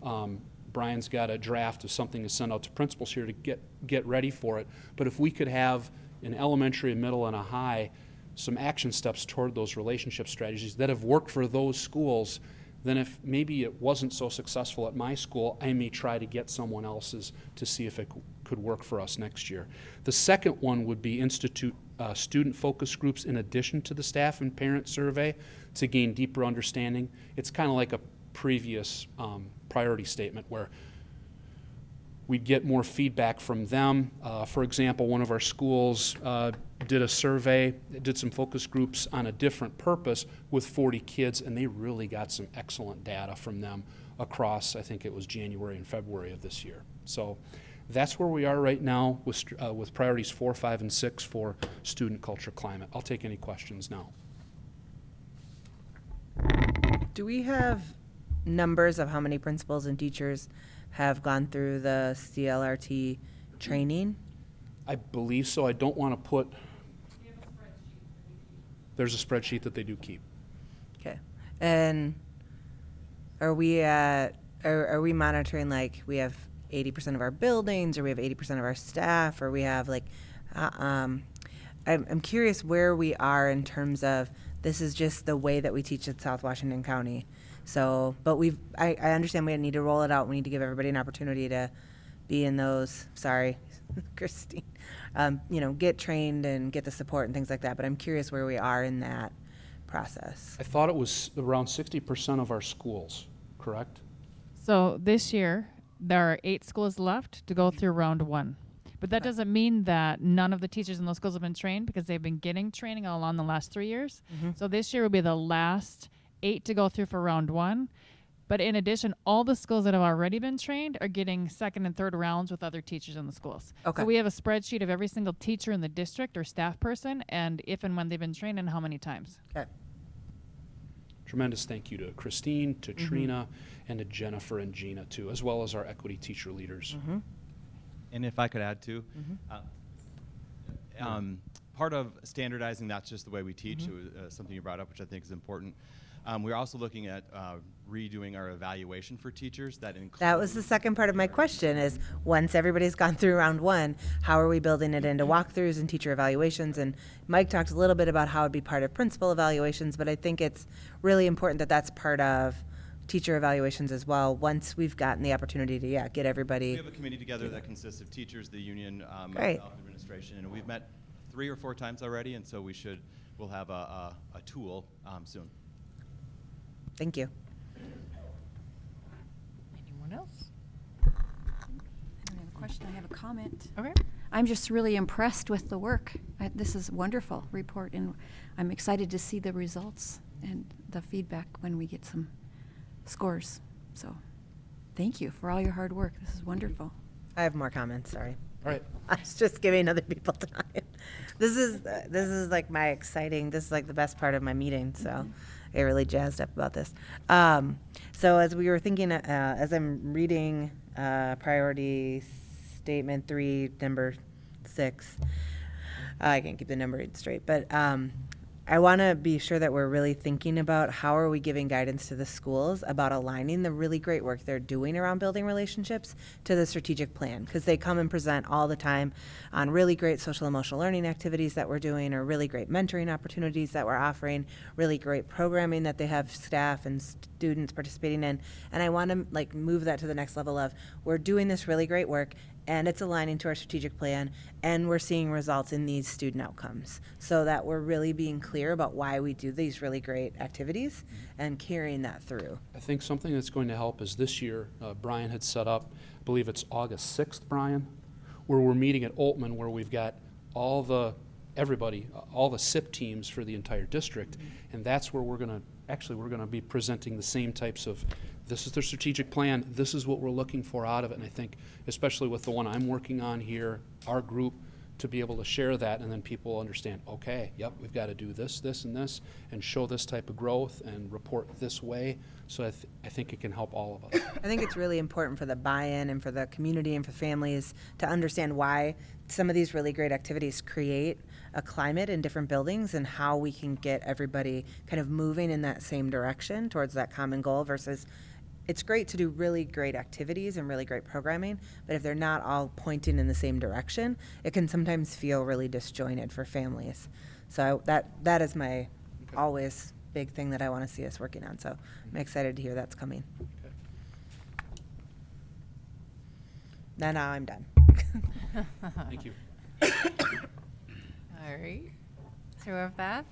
Speaker 7: Brian's got a draft of something to send out to principals here to get ready for it. But if we could have in elementary, a middle, and a high some action steps toward those relationship strategies that have worked for those schools, then if maybe it wasn't so successful at my school, I may try to get someone else's to see if it could work for us next year. The second one would be institute student focus groups in addition to the staff and parent survey to gain deeper understanding. It's kind of like a previous priority statement where we'd get more feedback from them. For example, one of our schools did a survey, did some focus groups on a different purpose with 40 kids, and they really got some excellent data from them across, I think it was January and February of this year. So that's where we are right now with priorities 4, 5, and 6 for student culture climate. I'll take any questions now.
Speaker 2: Do we have numbers of how many principals and teachers have gone through the CLRT training?
Speaker 7: I believe so. I don't want to put. There's a spreadsheet that they do keep.
Speaker 2: Okay. And are we monitoring, like, we have 80% of our buildings, or we have 80% of our staff, or we have I'm curious where we are in terms of this is just the way that we teach at South Washington County. So, but I understand we need to roll it out. We need to give everybody an opportunity to be in those, sorry, Christine, get trained and get the support and things like that. But I'm curious where we are in that process.
Speaker 7: I thought it was around 60% of our schools, correct?
Speaker 8: So this year, there are 8 schools left to go through round 1. But that doesn't mean that none of the teachers in those schools have been trained, because they've been getting training all along the last 3 years. Mm-hmm. So this year will be the last 8 to go through for round 1. But in addition, all the schools that have already been trained are getting second and third rounds with other teachers in the schools.
Speaker 2: Okay.
Speaker 8: So we have a spreadsheet of every single teacher in the district or staff person and if and when they've been trained and how many times.
Speaker 2: Okay.
Speaker 7: Tremendous thank you to Christine, to Trina, and to Jennifer and Gina too, as well as our equity teacher leaders.
Speaker 5: And if I could add too, part of standardizing, that's just the way we teach. It was something you brought up, which I think is important. We're also looking at redoing our evaluation for teachers.
Speaker 2: That was the second part of my question is, once everybody's gone through round one, how are we building it into walkthroughs and teacher evaluations? And Mike talked a little bit about how it'd be part of principal evaluations, but I think it's really important that that's part of teacher evaluations as well, once we've gotten the opportunity to, get everybody.
Speaker 5: We have a committee together that consists of teachers, the union,
Speaker 2: Great.
Speaker 5: health administration, and we've met 3 or 4 times already, and so we'll have a tool soon.
Speaker 2: Thank you.
Speaker 3: Anyone else?
Speaker 9: I don't have a question, I have a comment.
Speaker 3: Okay.
Speaker 9: I'm just really impressed with the work. This is a wonderful report, and I'm excited to see the results and the feedback when we get some scores. So, thank you for all your hard work. This is wonderful.
Speaker 2: I have more comments, sorry.
Speaker 7: All right.
Speaker 2: I was just giving other people time. This is like my exciting, this is like the best part of my meeting, so I get really jazzed up about this. So as we were thinking, as I'm reading priority statement 3, number 6, I can't keep the number straight, but I want to be sure that we're really thinking about how are we giving guidance to the schools about aligning the really great work they're doing around building relationships to the strategic plan, because they come and present all the time on really great social emotional learning activities that we're doing, or really great mentoring opportunities that we're offering, really great programming that they have staff and students participating in. And I want to move that to the next level of, we're doing this really great work and it's aligning to our strategic plan, and we're seeing results in these student outcomes, so that we're really being clear about why we do these really great activities and carrying that through.
Speaker 7: I think something that's going to help is this year, Brian had set up, I believe it's August 6th, Brian, where we're meeting at Oltman, where we've got all the SIP teams for the entire district, and that's where we're going to be presenting the same types of, this is their strategic plan, this is what we're looking for out of it. And I think, especially with the one I'm working on here, our group, to be able to share that, and then people understand, okay, yep, we've got to do this, this, and this, and show this type of growth and report this way. So I think it can help all of us.
Speaker 2: I think it's really important for the buy-in and for the community and for families to understand why some of these really great activities create a climate in different buildings, and how we can get everybody kind of moving in that same direction towards that common goal. Versus, it's great to do really great activities and really great programming, but if they're not all pointing in the same direction, it can sometimes feel really disjointed for families. So that is my always big thing that I want to see us working on. So I'm excited to hear that's coming.
Speaker 7: Okay.
Speaker 2: Now I'm done.
Speaker 7: Thank you.
Speaker 10: All right. So if that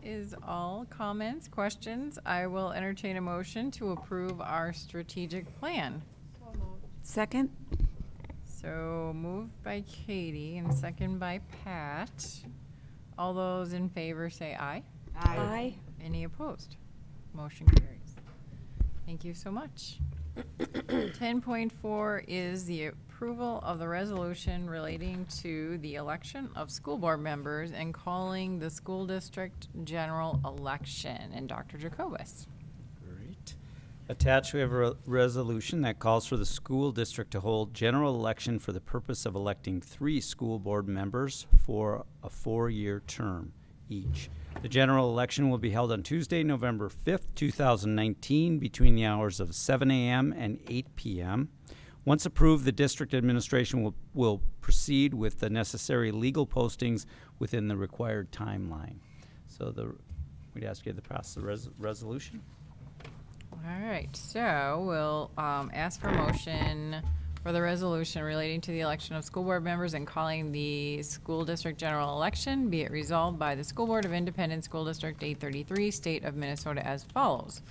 Speaker 10: is all comments, questions, I will entertain a motion to approve our strategic plan.
Speaker 9: Second?
Speaker 10: So moved by Katie and second by Pat. All those in favor say aye.
Speaker 9: Aye.
Speaker 10: Any opposed? Motion carries. Thank you so much. 10.4 is the approval of the resolution relating to the election of school board members and calling the school district general election. And Dr. Jacobus.
Speaker 1: Great. Attached, we have a resolution that calls for the school district to hold general election for the purpose of electing 3 school board members for a 4-year term each. The general election will be held on Tuesday, November 5th, 2019, between the hours of 7 a.m. and 8 p.m. Once approved, the district administration will proceed with the necessary legal postings within the required timeline. So we'd ask you to pass the resolution.
Speaker 10: All right, so we'll ask for motion for the resolution relating to the election of school board members and calling the school district general election. Be it resolved by the School Board of Independent School District 833, State of Minnesota, as follows.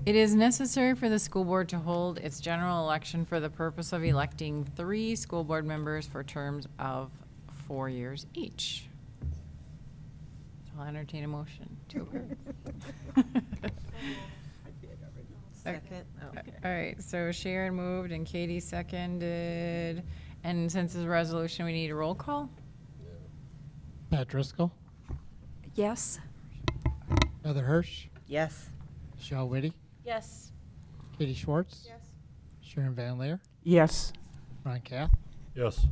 Speaker 10: It is necessary for the school board to hold its general election for the purpose of electing 3 school board members for terms of 4 years each. I'll entertain a motion to approve.
Speaker 2: Second.
Speaker 10: All right, so Sharon moved and Katie seconded. And since it's a resolution, we need a roll call?
Speaker 11: Pat Driscoll,
Speaker 9: Yes?
Speaker 11: Heather Hirsch,
Speaker 2: Yes.
Speaker 11: Michelle Whitty,
Speaker 3: Yes.
Speaker 11: Katie Schwartz. Yes. Sharon Van Leer,
Speaker 6: Yes.
Speaker 11: Ron Kath,
Speaker 12: Yes.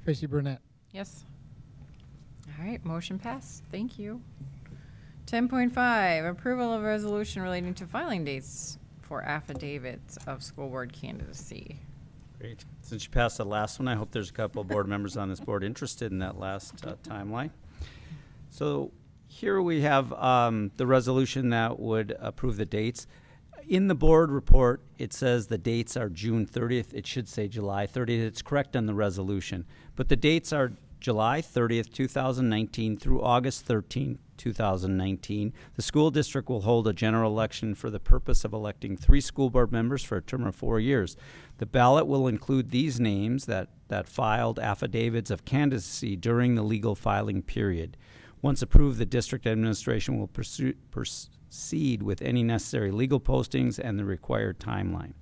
Speaker 11: Tracy Burnett.
Speaker 10: Yes. All right, motion passed. Thank you. 10.5, approval of resolution relating to filing dates for affidavits of school board candidacy.
Speaker 1: Great. Since you passed the last one, I hope there's a couple of board members on this board interested in that last timeline. So here we have the resolution that would approve the dates. In the board report, it says the dates are June 30th. It should say July 30th. It's correct on the resolution. But the dates are July 30th, 2019 through August 13th, 2019. The school district will hold a general election for the purpose of electing 3 school board members for a term of 4 years. The ballot will include these names that filed affidavits of candidacy during the legal filing period. Once approved, the district administration will proceed with any necessary legal postings and the required timeline.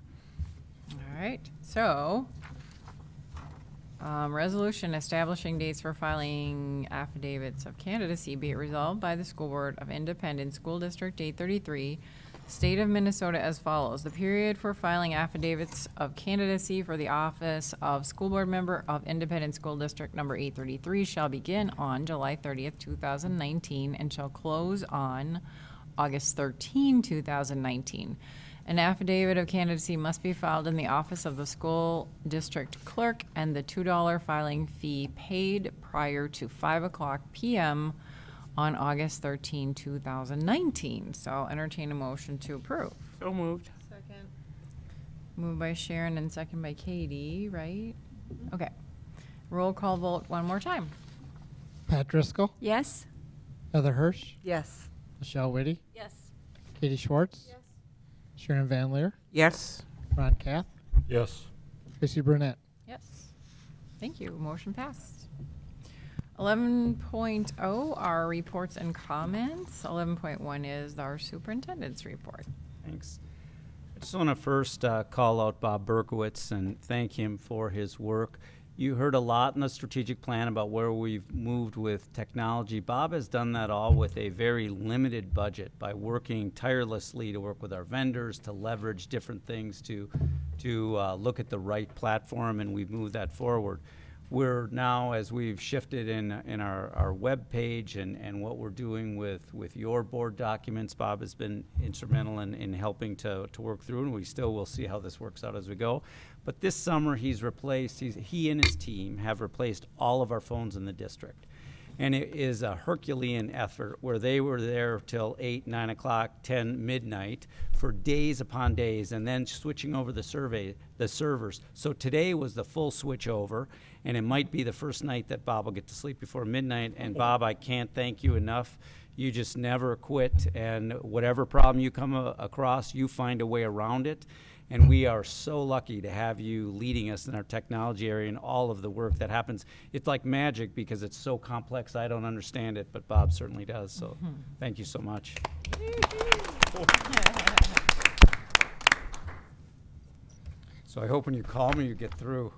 Speaker 10: All right, so, resolution establishing dates for filing affidavits of candidacy be it resolved by the School Board of Independent School District 833, State of Minnesota as follows. The period for filing affidavits of candidacy for the office of School Board Member of Independent School District Number 833 shall begin on July 30th, 2019 and shall close on August 13, 2019. An affidavit of candidacy must be filed in the office of the school district clerk and the $2 filing fee paid prior to 5:00 p.m. on August 13, 2019. So I'll entertain a motion to approve.
Speaker 6: So moved.
Speaker 3: Second.
Speaker 10: Moved by Sharon and second by Katie, right? Okay. Roll call vote one more time.
Speaker 11: Pat Driscoll,
Speaker 9: Yes?
Speaker 11: Heather Hirsch,
Speaker 2: Yes.
Speaker 11: Michelle Whitty,
Speaker 3: Yes.
Speaker 11: Katie Schwartz.
Speaker 3: Yes.
Speaker 11: Sharon Van Leer,
Speaker 6: Yes.
Speaker 11: Ron Kath,
Speaker 12: Yes.
Speaker 11: Tracy Burnett.
Speaker 10: Yes. Thank you. Motion passed. 11.0 are reports and comments. 11.1 is our superintendent's report.
Speaker 1: Thanks. I just want to first call out Bob Berkowitz and thank him for his work. You heard a lot in the strategic plan about where we've moved with technology. Bob has done that all with a very limited budget by working tirelessly to work with our vendors, to leverage different things, to look at the right platform, and we've moved that forward. We're now, as we've shifted in our web page and what we're doing with your board documents, Bob has been instrumental in helping to work through, and we still will see how this works out as we go. But this summer, he and his team have replaced all of our phones in the district. And it is a Herculean effort where they were there till 8, 9 o'clock, 10, midnight for days upon days, and then switching over the servers. So today was the full switch over, and it might be the first night that Bob will get to sleep before midnight. And Bob, I can't thank you enough. You just never quit, and whatever problem you come across, you find a way around it. And we are so lucky to have you leading us in our technology area and all of the work that happens. It's like magic because it's so complex. I don't understand it, but Bob certainly does. So thank you so much. So I hope when you call me, you get through.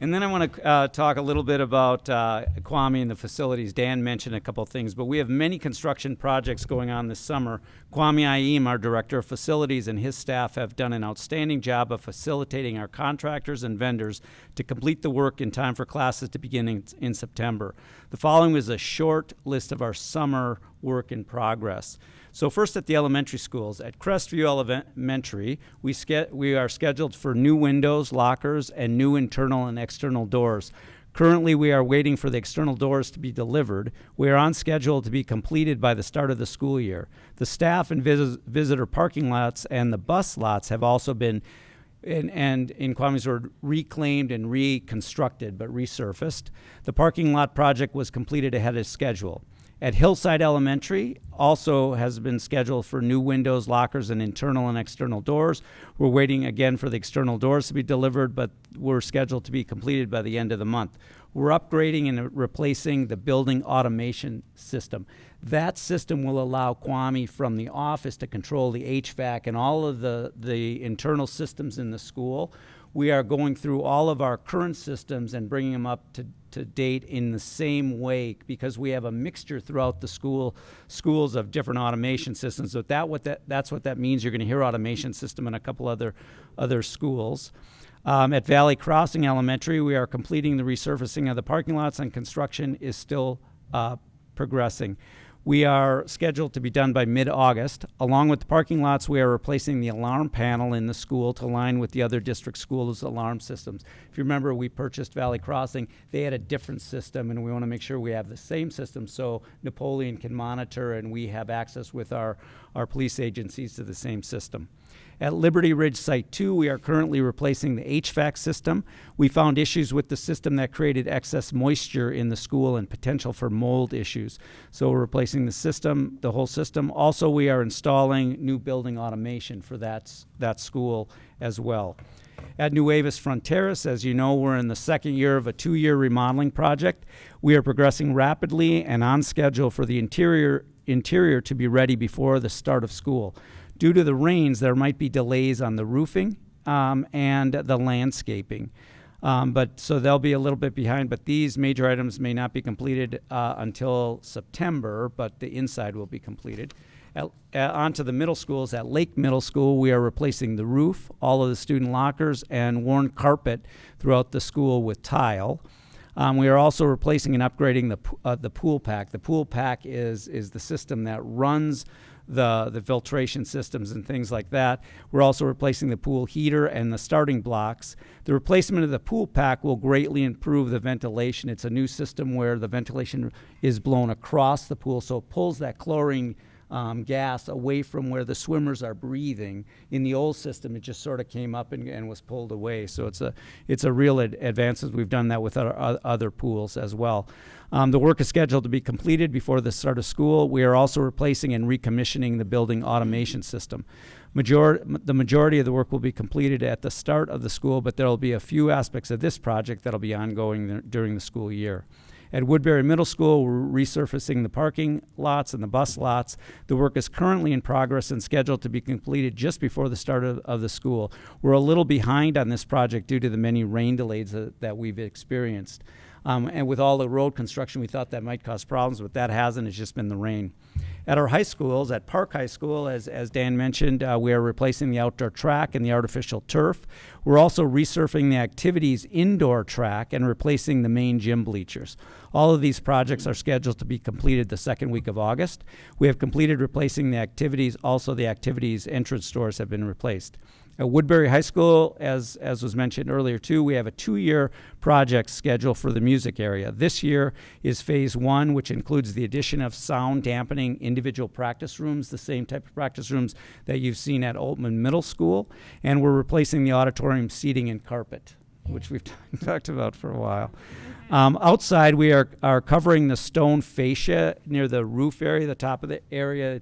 Speaker 1: And then I want to talk a little bit about Kwame and the facilities. Dan mentioned a couple things, but we have many construction projects going on this summer. Kwame Ayeem, our Director of Facilities, and his staff have done an outstanding job of facilitating our contractors and vendors to complete the work in time for classes to begin in September. The following is a short list of our summer work in progress. So first at the elementary schools. At Crestview Elementary, we are scheduled for new windows, lockers, and new internal and external doors. Currently, we are waiting for the external doors to be delivered. We are on schedule to be completed by the start of the school year. The staff and visitor parking lots and the bus lots have also been, and in Kwame's word, reclaimed and reconstructed, but resurfaced. The parking lot project was completed ahead of schedule. At Hillside Elementary, also has been scheduled for new windows, lockers, and internal and external doors. We're waiting again for the external doors to be delivered, but we're scheduled to be completed by the end of the month. We're upgrading and replacing the building automation system. That system will allow Kwame from the office to control the HVAC and all of the internal systems in the school. We are going through all of our current systems and bringing them up to date in the same way, because we have a mixture throughout the schools of different automation systems. So that's what that means. You're going to hear automation system in a couple other schools. At Valley Crossing Elementary, we are completing the resurfacing of the parking lots, and construction is still progressing. We are scheduled to be done by mid-August. Along with the parking lots, we are replacing the alarm panel in the school to align with the other district schools' alarm systems. If you remember, we purchased Valley Crossing. They had a different system, and we want to make sure we have the same system so Napoleon can monitor and we have access with our police agencies to the same system. At Liberty Ridge Site 2, we are currently replacing the HVAC system. We found issues with the system that created excess moisture in the school and potential for mold issues. So we're replacing the system, the whole system. Also, we are installing new building automation for that school as well. At Nuevas Fronteras, as you know, we're in the second year of a 2-year remodeling project. We are progressing rapidly and on schedule for the interior to be ready before the start of school. Due to the rains, there might be delays on the roofing and the landscaping. So they'll be a little bit behind, but these major items may not be completed until September, but the inside will be completed. Onto the middle schools. At Lake Middle School, we are replacing the roof, all of the student lockers, and worn carpet throughout the school with tile. We are also replacing and upgrading the pool pack. The pool pack is the system that runs the filtration systems and things like that. We're also replacing the pool heater and the starting blocks. The replacement of the pool pack will greatly improve the ventilation. It's a new system where the ventilation is blown across the pool, so it pulls that chlorine gas away from where the swimmers are breathing. In the old system, it just sort of came up and was pulled away. So it's a real advances. We've done that with our other pools as well. The work is scheduled to be completed before the start of school. We are also replacing and recommissioning the building automation system. The majority of the work will be completed at the start of the school, but there will be a few aspects of this project that will be ongoing during the school year. At Woodbury Middle School, we're resurfacing the parking lots and the bus lots. The work is currently in progress and scheduled to be completed just before the start of the school. We're a little behind on this project due to the many rain delays that we've experienced. And with all the road construction, we thought that might cause problems, but that hasn't. It's just been the rain. At our high schools, at Park High School, as Dan mentioned, we are replacing the outdoor track and the artificial turf. We're also resurfacing the activities indoor track and replacing the main gym bleachers. All of these projects are scheduled to be completed the second week of August. We have completed replacing the activities. Also, the activities entrance doors have been replaced. At Woodbury High School, as was mentioned earlier too, we have a 2-year project schedule for the music area. This year is phase 1, which includes the addition of sound dampening individual practice rooms, the same type of practice rooms that you've seen at Altman Middle School, and we're replacing the auditorium seating and carpet, which we've talked about for a while. Outside, we are covering the stone fascia near the roof area, the top of the area.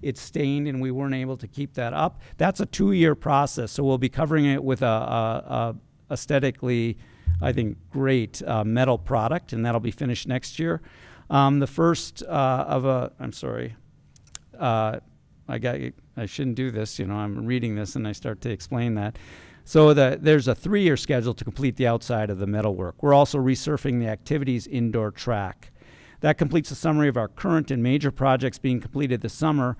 Speaker 1: It's stained, and we weren't able to keep that up. That's a 2-year process, so we'll be covering it with a aesthetically, I think, great metal product, and that'll be finished next year. The first I'm sorry. I shouldn't do this. I'm reading this, and I start to explain that. So there's a 3-year schedule to complete the outside of the metalwork. We're also resurfacing the activities indoor track. That completes a summary of our current and major projects being completed this summer.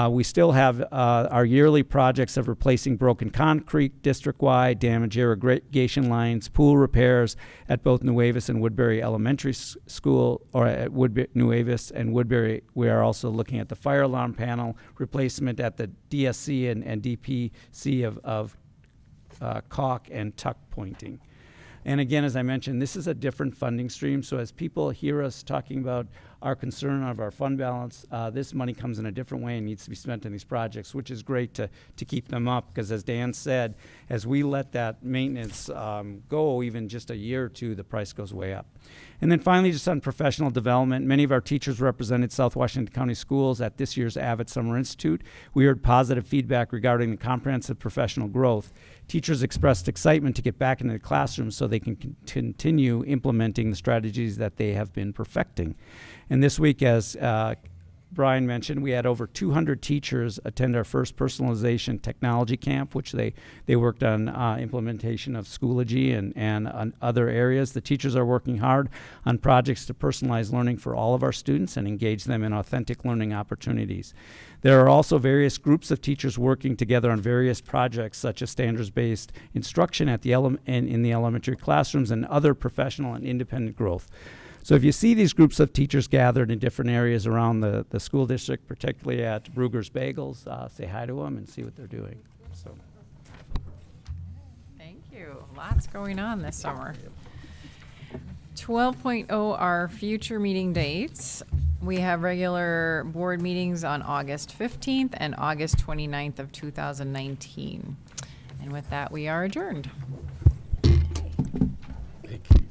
Speaker 1: We still have our yearly projects of replacing broken concrete district-wide, damaged irrigation lines, pool repairs at both Nuevas and Woodbury Elementary School, or at Nuevas and Woodbury. We are also looking at the fire alarm panel replacement at the DSC and DPC of caulk and tuck pointing. And again, as I mentioned, this is a different funding stream. So as people hear us talking about our concern of our fund balance. This money comes in a different way and needs to be spent in these projects, which is great to keep them up, because as Dan said, as we let that maintenance go even just a year or two, the price goes way up. And then finally, just on professional development, many of our teachers represented South Washington County Schools at this year's Avid Summer Institute. We heard positive feedback regarding the comprehensive professional growth. Teachers expressed excitement to get back into the classroom so they can continue implementing the strategies that they have been perfecting. And this week, as Brian mentioned, we had over 200 teachers attend our first personalization technology camp, which they worked on implementation of Schoology and on other areas. The teachers are working hard on projects to personalize learning for all of our students and engage them in authentic learning opportunities. There are also various groups of teachers working together on various projects, such as standards-based instruction at the in the elementary classrooms and other professional and independent growth. So if you see these groups of teachers gathered in different areas around the school district, particularly at Brugger's Bagels, say hi to them and see what they're doing. So.
Speaker 10: Thank you. Lots going on this summer. 12.0 are future meeting dates. We have regular board meetings on August 15th and August 29th of 2019. And with that, we are adjourned.
Speaker 11: Thank you.